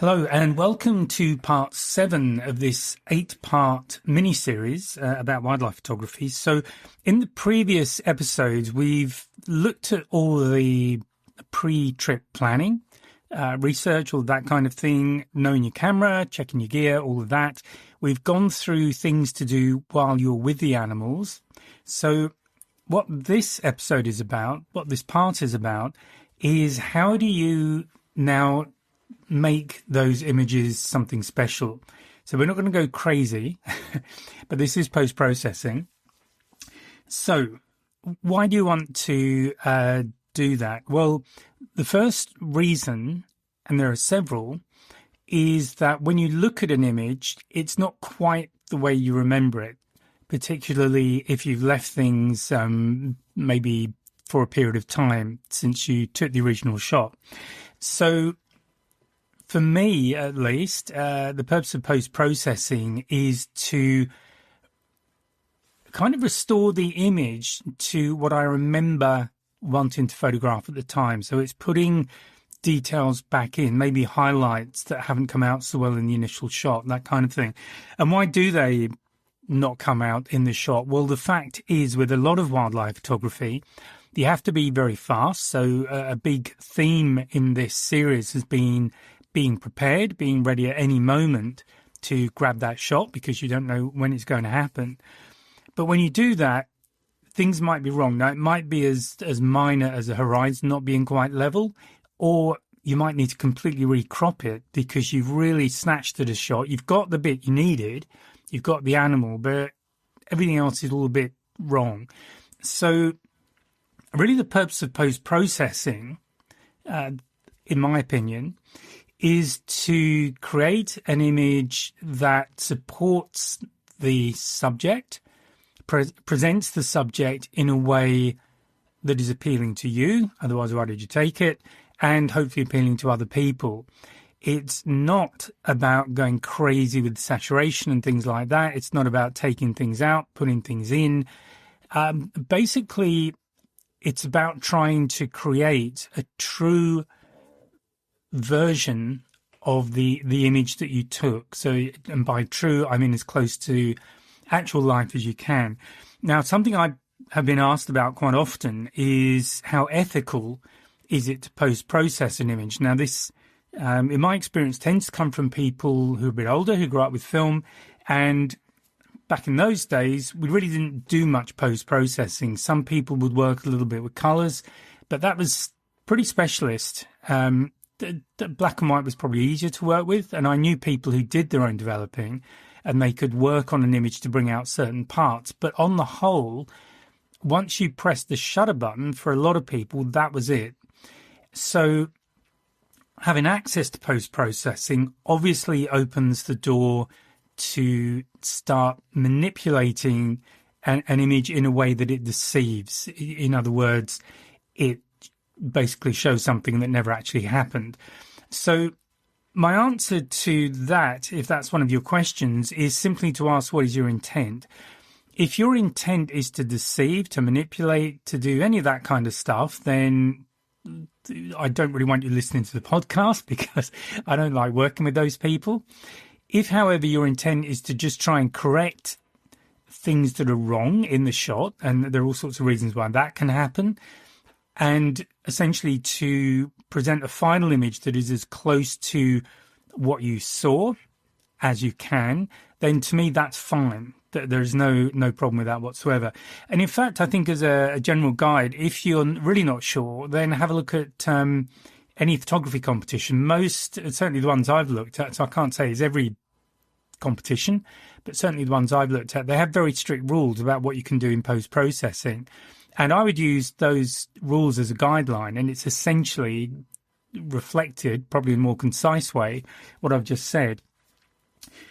Hello and welcome to part 7 of this 8-part mini-series about wildlife photography. So in the previous episodes, we've looked at all the pre-trip planning, research, all that kind of thing, knowing your camera, checking your gear, all of that. We've gone through things to do while you're with the animals. So what this episode is about, what this part is about, is how do you now make those images something special. So we're not going to go crazy, but this is post-processing. So why do you want to do that? Well, the first reason, and there are several, is that when you look at an image, it's not quite the way you remember it, particularly if you've left things maybe for a period of time since you took the original shot. So for me, at least, the purpose of post-processing is to kind of restore the image to what I remember wanting to photograph at the time. So it's putting details back in, maybe highlights that haven't come out so well in the initial shot, that kind of thing. And why do they not come out in the shot? Well, the fact is, with a lot of wildlife photography, you have to be very fast. So a big theme in this series has been being prepared, being ready at any moment to grab that shot because you don't know when it's going to happen. But when you do that, things might be wrong. Now, it might be as minor as a horizon not being quite level, or you might need to completely recrop it because you've really snatched at a shot. You've got the bit you needed, you've got the animal, but everything else is all a bit wrong. So really the purpose of post-processing, in my opinion, is to create an image that supports the subject, presents the subject in a way that is appealing to you, otherwise why did you take it, and hopefully appealing to other people. It's not about going crazy with saturation and things like that. It's not about taking things out, putting things in. Basically, it's about trying to create a true version of the image that you took. So, and by true, I mean as close to actual life as you can. Now, something I have been asked about quite often is how ethical is it to post-process an image? Now, this, in my experience, tends to come from people who are a bit older, who grew up with film. And back in those days, we really didn't do much post-processing. Some people would work a little bit with colors, but that was pretty specialist. The black and white was probably easier to work with, and I knew people who did their own developing and they could work on an image to bring out certain parts. But on the whole, once you press the shutter button, for a lot of people, that was it. So having access to post-processing obviously opens the door to start manipulating an image in a way that it deceives. In other words, it basically shows something that never actually happened. So my answer to that, if that's one of your questions, is simply to ask, what is your intent? If your intent is to deceive, to manipulate, to do any of that kind of stuff, then I don't really want you listening to the podcast because I don't like working with those people. If, however, your intent is to just try and correct things that are wrong in the shot, and there are all sorts of reasons why that can happen, and essentially to present a final image that is as close to what you saw as you can, then to me that's fine. There's no problem with that whatsoever. And in fact, I think as a general guide, if you're really not sure, then have a look at any photography competition. Most, certainly the ones I've looked at, so I can't say it's every competition, but certainly the ones I've looked at, they have very strict rules about what you can do in post-processing. And I would use those rules as a guideline, and it's essentially reflected, probably in a more concise way, what I've just said.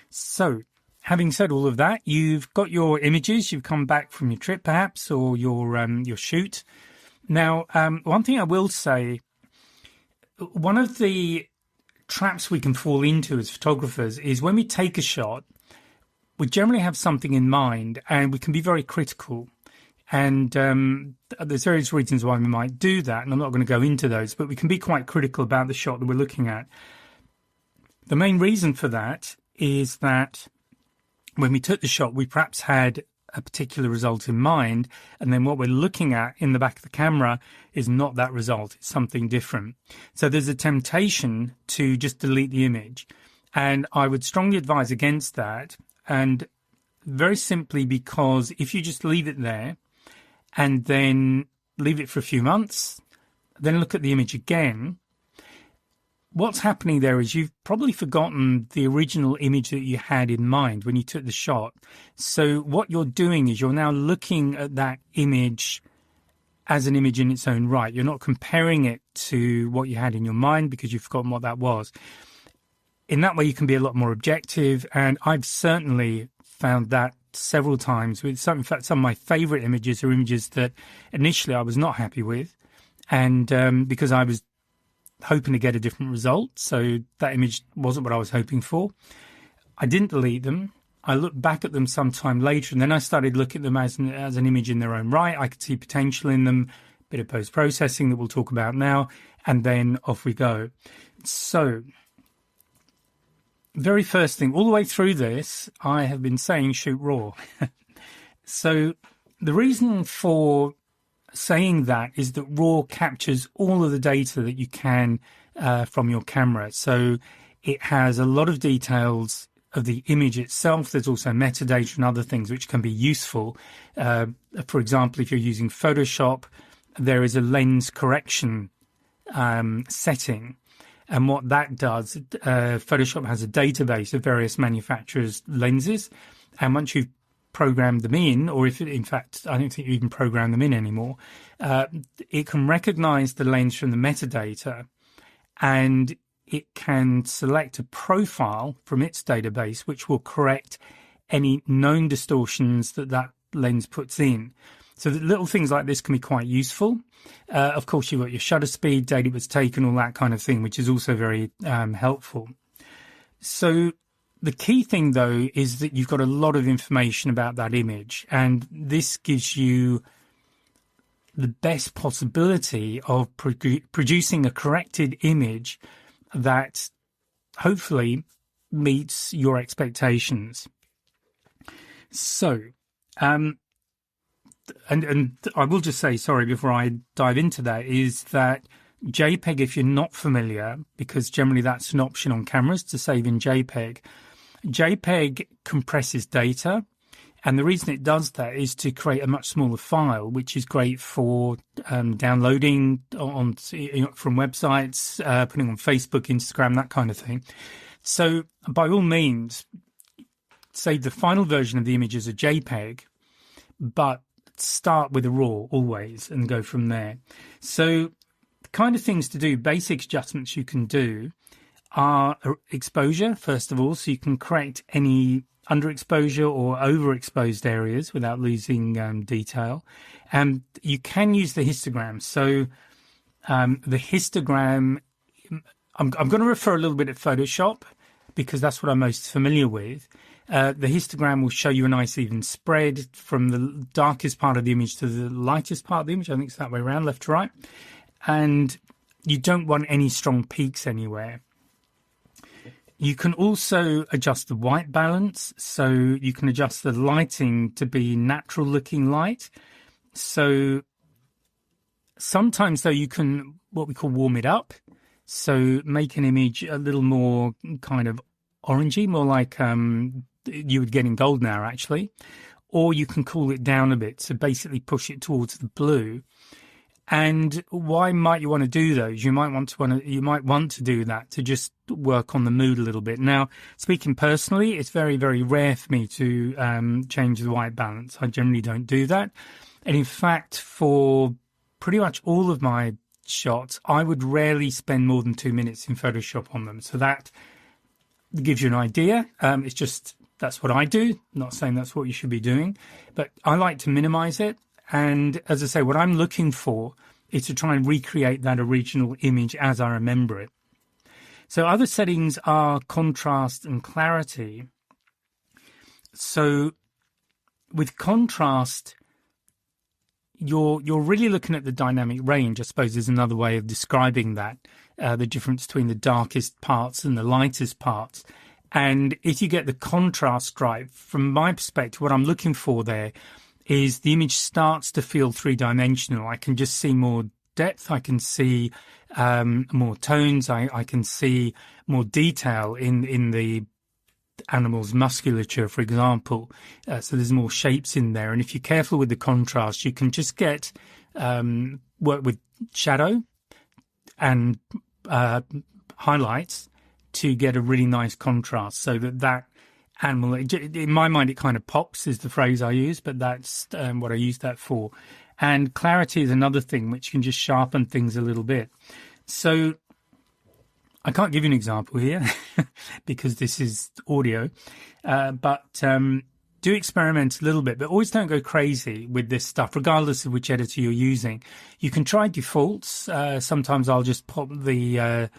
So, having said all of that, you've got your images, you've come back from your trip perhaps, or your shoot. Now, one thing I will say, one of the traps we can fall into as photographers is when we take a shot, we generally have something in mind and we can be very critical. And there's various reasons why we might do that, and I'm not going to go into those, but we can be quite critical about the shot that we're looking at. The main reason for that is that when we took the shot, we perhaps had a particular result in mind, and then what we're looking at in the back of the camera is not that result, it's something different. So there's a temptation to just delete the image, and I would strongly advise against that, and very simply because if you just leave it there and then leave it for a few months, then look at the image again, what's happening there is you've probably forgotten the original image that you had in mind when you took the shot. So what you're doing is you're now looking at that image as an image in its own right. You're not comparing it to what you had in your mind because you've forgotten what that was. In that way, you can be a lot more objective. And I've certainly found that several times. In fact, some of my favorite images are images that initially I was not happy with. And because I was hoping to get a different result, so that image wasn't what I was hoping for, I didn't delete them. I looked back at them sometime later, and then I started looking at them as an image in their own right. I could see potential in them, a bit of post-processing that we'll talk about now, and then off we go. So, very first thing, all the way through this, I have been saying shoot raw. So, the reason for saying that is that RAW captures all of the data that you can from your camera. So it has a lot of details of the image itself. There's also metadata and other things which can be useful. For example, if you're using Photoshop, there is a lens correction setting. And what that does, Photoshop has a database of various manufacturers' lenses. And once you've program them in, or if in fact I don't think you even program them in anymore, it can recognize the lens from the metadata, and it can select a profile from its database which will correct any known distortions that that lens puts in. So that little things like this can be quite useful. Of course, you've got your shutter speed, date it was taken, all that kind of thing, which is also very helpful. So the key thing, though, is that you've got a lot of information about that image, and this gives you the best possibility of producing a corrected image that hopefully meets your expectations. So, and I will just say, sorry, before I dive into that, is that JPEG, if you're not familiar, because generally that's an option on cameras to save in JPEG, JPEG compresses data, and the reason it does that is to create a much smaller file, which is great for downloading from websites, putting on Facebook, Instagram, that kind of thing. So by all means, save the final version of the image as a JPEG, but start with a RAW always and go from there. So the kind of things to do, basic adjustments you can do, are exposure, first of all, so you can correct any underexposure or overexposed areas without losing detail. And you can use the histogram. So the histogram, I'm going to refer a little bit at Photoshop because that's what I'm most familiar with. The histogram will show you a nice even spread from the darkest part of the image to the lightest part of the image. I think it's that way around, left to right. And you don't want any strong peaks anywhere. You can also adjust the white balance, so you can adjust the lighting to be natural looking light. So sometimes though you can what we call warm it up, so make an image a little more kind of orangey, more like you would get in golden hour actually, or you can cool it down a bit, so basically push it towards the blue. And why might you want to do those? You might want to do that to just work on the mood a little bit. Now, speaking personally, it's very, very rare for me to change the white balance. I generally don't do that. And in fact, for pretty much all of my shots, I would rarely spend more than 2 minutes in Photoshop on them. So that gives you an idea. It's just, that's what I do. I'm not saying that's what you should be doing, but I like to minimize it. And as I say, what I'm looking for is to try and recreate that original image as I remember it. So other settings are contrast and clarity. So with contrast, you're really looking at the dynamic range, I suppose is another way of describing that. the difference between the darkest parts and the lightest parts. And if you get the contrast right, from my perspective, what I'm looking for there is the image starts to feel three-dimensional. I can just see more depth. I can see more tones. I can see more detail in the animal's musculature, for example. So there's more shapes in there. And if you're careful with the contrast, you can just get work with shadow and highlights to get a really nice contrast, so that animal, in my mind, it kind of pops is the phrase I use, but that's what I use that for. And clarity is another thing which can just sharpen things a little bit. So I can't give you an example here because this is audio, but do experiment a little bit, but always don't go crazy with this stuff, regardless of which editor you're using. You can try defaults. Sometimes I'll just pop the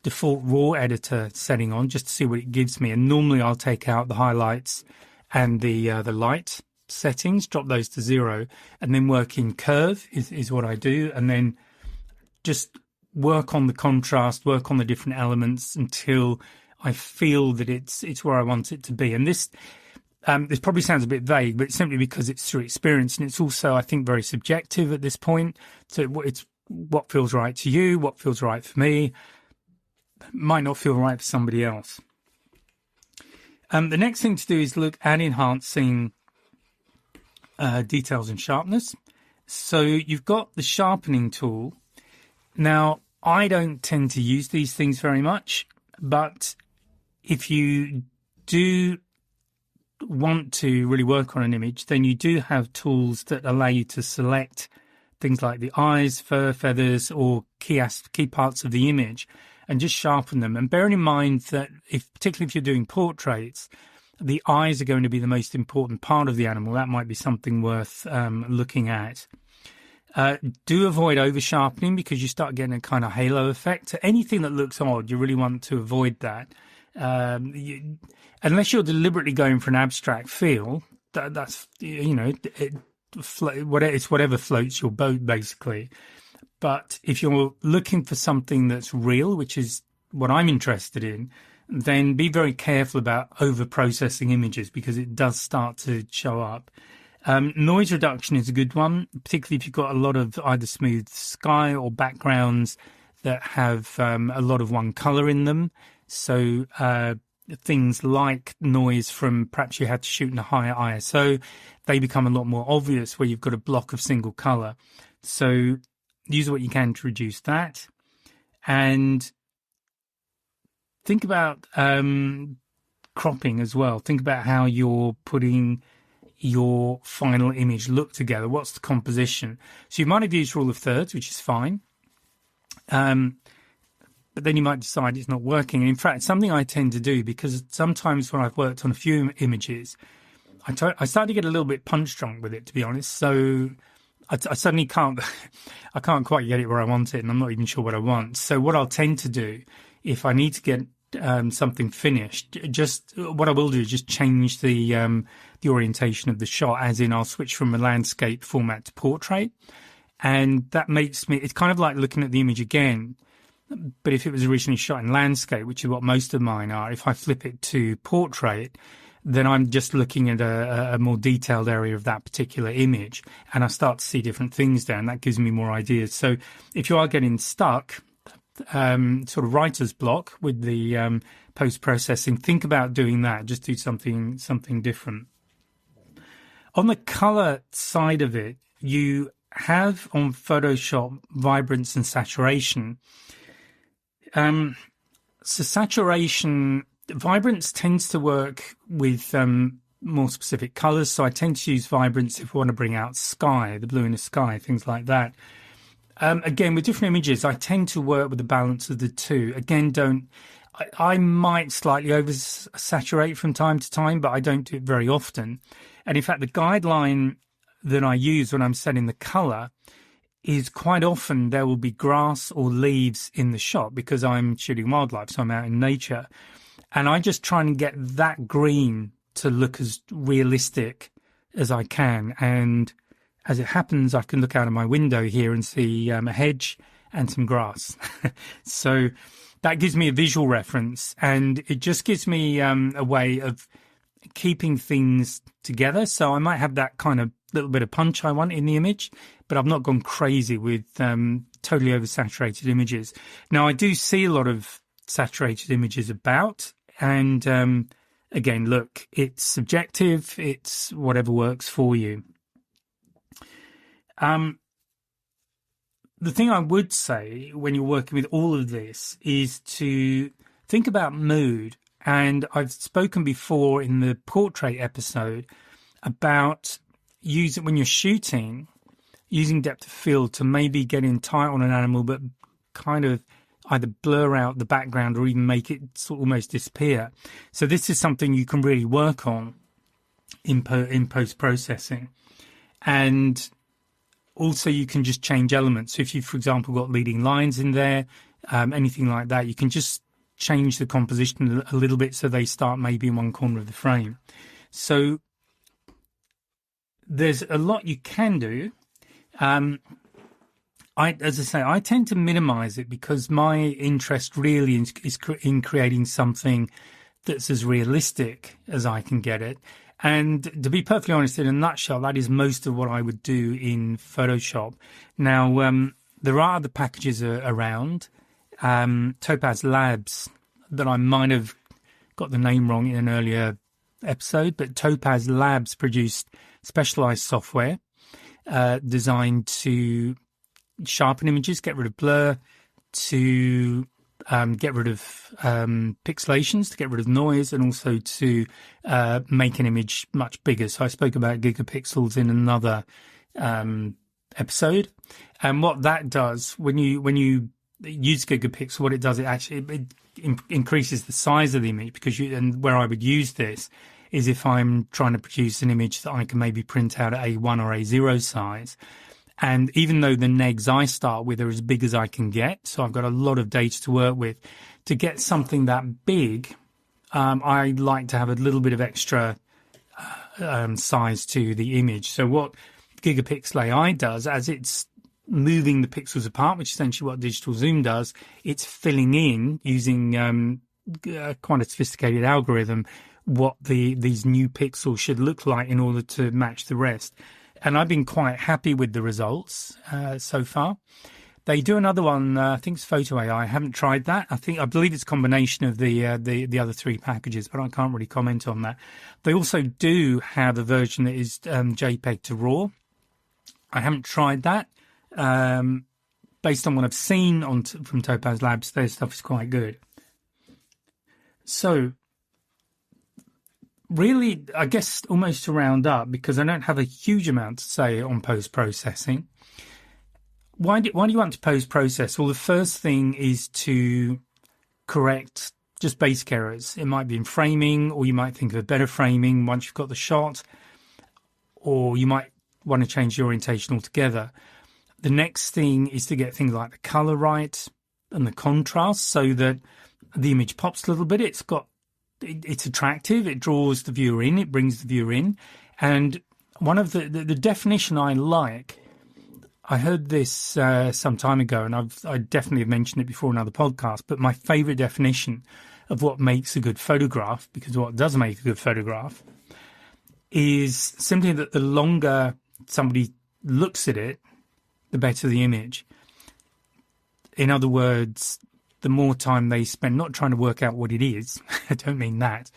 default raw editor setting on just to see what it gives me. And normally I'll take out the highlights and the light settings, drop those to 0, and then work in curve is what I do. And then just work on the contrast, work on the different elements until I feel that it's where I want it to be. And this probably sounds a bit vague, but it's simply because it's through experience, and it's also, I think, very subjective at this point. So it's what feels right to you, what feels right for me, might not feel right for somebody else. The next thing to do is look at enhancing details and sharpness. So you've got the sharpening tool. Now, I don't tend to use these things very much, but if you do want to really work on an image, then you do have tools that allow you to select things like the eyes, fur, feathers, or key parts of the image and just sharpen them. And bearing in mind that particularly if you're doing portraits, the eyes are going to be the most important part of the animal. That might be something worth looking at. Do avoid over sharpening because you start getting a kind of halo effect. So anything that looks odd, you really want to avoid that. Unless you're deliberately going for an abstract feel, that's, it's whatever floats your boat, basically. But if you're looking for something that's real, which is what I'm interested in, then be very careful about over-processing images because it does start to show up. Noise reduction is a good one, particularly if you've got a lot of either smooth sky or backgrounds that have a lot of one color in them. So things like noise from perhaps you had to shoot in a higher ISO, they become a lot more obvious where you've got a block of single color. So use what you can to reduce that. And think about cropping as well. Think about how you're putting your final image look together. What's the composition? So you might have used rule of thirds, which is fine. But then you might decide it's not working. And in fact, something I tend to do, because sometimes when I've worked on a few images, I start to get a little bit punch drunk with it, to be honest. So I suddenly can't quite get it where I want it, and I'm not even sure what I want. So what I'll tend to do, if I need to get something finished, just what I will do is just change the orientation of the shot, as in I'll switch from a landscape format to portrait. And that makes me, it's kind of like looking at the image again. But if it was originally shot in landscape, which is what most of mine are, if I flip it to portrait, then I'm just looking at a more detailed area of that particular image, and I start to see different things there, and that gives me more ideas. So if you are getting stuck, sort of writer's block with the post-processing, think about doing that. Just do something different. On the color side of it, you have on Photoshop vibrance and saturation. So saturation, vibrance tends to work with more specific colors. So I tend to use vibrance if I want to bring out sky, the blue in the sky, things like that. Again, with different images, I tend to work with the balance of the two. Again, I might slightly oversaturate from time to time, but I don't do it very often. And in fact, the guideline that I use when I'm setting the color is quite often there will be grass or leaves in the shot because I'm shooting wildlife, so I'm out in nature. And I just try and get that green to look as realistic as I can. And as it happens, I can look out of my window here and see a hedge and some grass. So that gives me a visual reference, and it just gives me a way of keeping things together. So I might have that kind of little bit of punch I want in the image, but I've not gone crazy with totally oversaturated images. Now, I do see a lot of saturated images about, and again, look, it's subjective. It's whatever works for you. The thing I would say when you're working with all of this is to think about mood. And I've spoken before in the portrait episode about using, when you're shooting, using depth of field to maybe get in tight on an animal, but kind of either blur out the background or even make it sort of almost disappear. So this is something you can really work on in post-processing. And also you can just change elements. So if you've, for example, got leading lines in there, anything like that, you can just change the composition a little bit so they start maybe in one corner of the frame. So there's a lot you can do. As I say, I tend to minimize it because my interest really is in creating something that's as realistic as I can get it. And to be perfectly honest, in a nutshell, that is most of what I would do in Photoshop. Now, there are other packages around. Topaz Labs, that I might have got the name wrong in an earlier episode, but Topaz Labs produced specialized software designed to sharpen images, get rid of blur, to get rid of pixelations, to get rid of noise, and also to make an image much bigger. So I spoke about gigapixels in another episode. And what that does, when you use gigapixel, what it does, it increases the size of the image, because and where I would use this is if I'm trying to produce an image that I can maybe print out at A1 or A0 size. And even though the negs I start with are as big as I can get, so I've got a lot of data to work with, to get something that big, I like to have a little bit of extra size to the image. So what Gigapixel AI does, as it's moving the pixels apart, which is essentially what digital zoom does, it's filling in using quite a sophisticated algorithm what these new pixels should look like in order to match the rest. And I've been quite happy with the results so far. They do another one, I think it's Photo AI. I haven't tried that. I believe it's a combination of the other three packages, but I can't really comment on that. They also do have a version that is JPEG to RAW. I haven't tried that. Based on what I've seen from Topaz Labs, their stuff is quite good. So really, I guess almost to round up, because I don't have a huge amount to say on post-processing. Why do you want to post-process? Well, the first thing is to correct just basic errors. It might be in framing, or you might think of a better framing once you've got the shot, or you might want to change the orientation altogether. The next thing is to get things like the color right and the contrast so that the image pops a little bit. It's attractive. It draws the viewer in. It brings the viewer in. And one of the definition I like, I heard this some time ago, and I definitely have mentioned it before in other podcasts, but my favorite definition of what makes a good photograph, because what does make a good photograph, is simply that the longer somebody looks at it, the better the image. In other words, the more time they spend not trying to work out what it is, I don't mean that,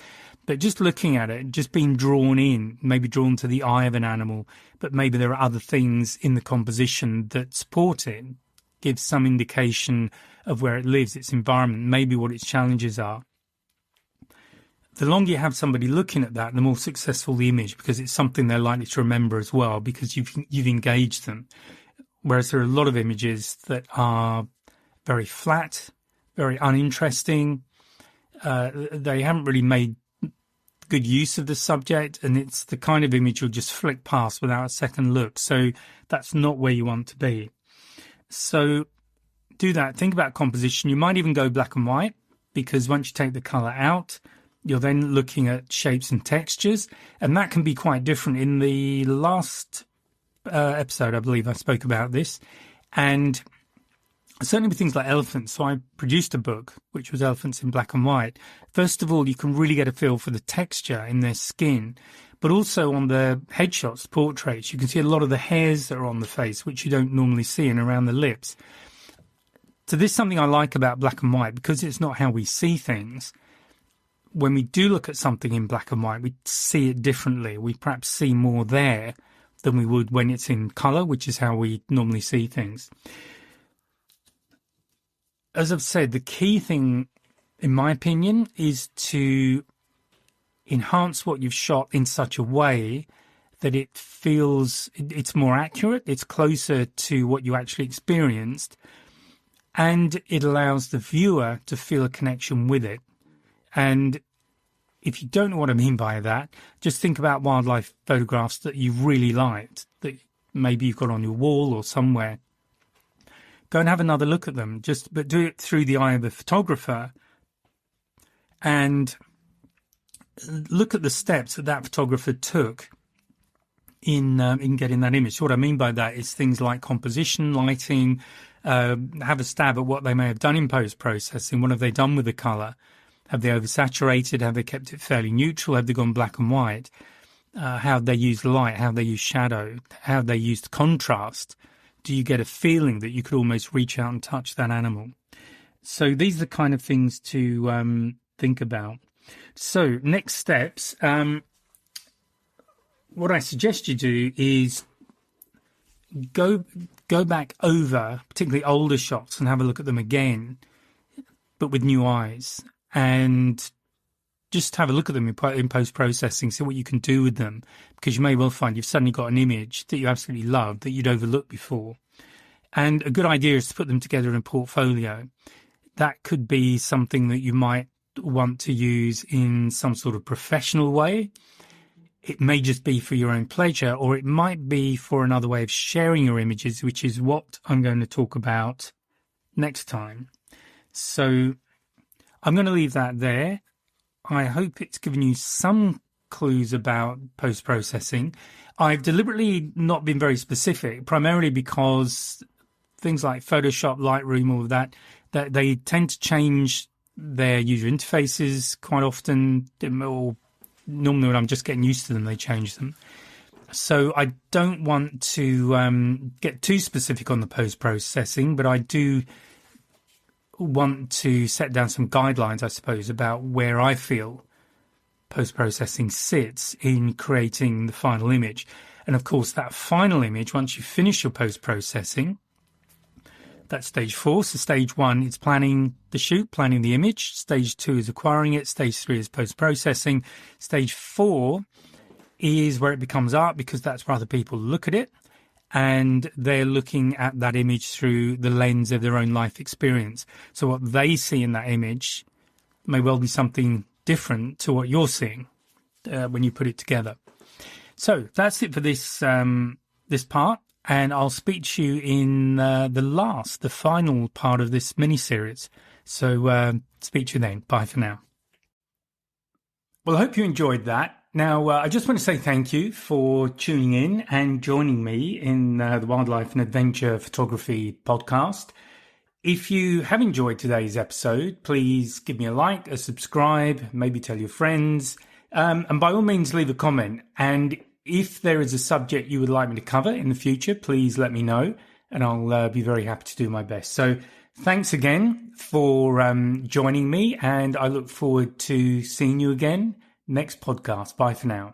but just looking at it, just being drawn in, maybe drawn to the eye of an animal, but maybe there are other things in the composition that support it, gives some indication of where it lives, its environment, maybe what its challenges are. The longer you have somebody looking at that, the more successful the image, because it's something they're likely to remember as well, because you've engaged them. Whereas there are a lot of images that are very flat, very uninteresting. They haven't really made good use of the subject, and it's the kind of image you'll just flick past without a second look. So that's not where you want to be. So do that. Think about composition. You might even go black and white, because once you take the color out, you're then looking at shapes and textures, and that can be quite different. In the last episode, I believe I spoke about this, and certainly with things like elephants. So I produced a book, which was Elephants in Black and White. First of all, you can really get a feel for the texture in their skin, but also on the headshots, portraits, you can see a lot of the hairs that are on the face, which you don't normally see, and around the lips. So this is something I like about black and white, because it's not how we see things. When we do look at something in black and white, we see it differently. We perhaps see more there than we would when it's in colour, which is how we normally see things. As I've said, the key thing, in my opinion, is to enhance what you've shot in such a way that it feels it's more accurate, it's closer to what you actually experienced, and it allows the viewer to feel a connection with it. And if you don't know what I mean by that, just think about wildlife photographs that you really liked, that maybe you've got on your wall or somewhere. Go and have another look at them, but do it through the eye of the photographer, and look at the steps that photographer took in getting that image. So what I mean by that is things like composition, lighting, have a stab at what they may have done in post-processing. What have they done with the colour? Have they oversaturated? Have they kept it fairly neutral? Have they gone black and white? How have they used light? How have they used shadow? How have they used contrast? Do you get a feeling that you could almost reach out and touch that animal? So these are the kind of things to think about. So next steps, what I suggest you do is go back over particularly older shots and have a look at them again, but with new eyes, and just have a look at them in post-processing, see what you can do with them, because you may well find you've suddenly got an image that you absolutely love that you'd overlooked before. And a good idea is to put them together in a portfolio. That could be something that you might want to use in some sort of professional way. It may just be for your own pleasure, or it might be for another way of sharing your images, which is what I'm going to talk about next time. So I'm going to leave that there. I hope it's given you some clues about post-processing. I've deliberately not been very specific, primarily because things like Photoshop, Lightroom, all of that they tend to change their user interfaces quite often, or normally when I'm just getting used to them, they change them. So I don't want to get too specific on the post-processing, but I do want to set down some guidelines, I suppose, about where I feel post-processing sits in creating the final image. And of course, that final image, once you finish your post-processing, that's stage 4. So stage 1 is planning the shoot, planning the image. Stage 2 is acquiring it. Stage 3 is post-processing. Stage 4 is where it becomes art, because that's where other people look at it, and they're looking at that image through the lens of their own life experience. So what they see in that image may well be something different to what you're seeing when you put it together. So that's it for this this part, and I'll speak to you in the final part of this mini-series. So speak to you then. Bye for now. Well, I hope you enjoyed that. Now, I just want to say thank you for tuning in and joining me in the Wildlife and Adventure Photography podcast. If you have enjoyed today's episode, please give me a like, a subscribe, maybe tell your friends, and by all means leave a comment. And if there is a subject you would like me to cover in the future, please let me know, and I'll be very happy to do my best. So thanks again for joining me, and I look forward to seeing you again next podcast. Bye for now.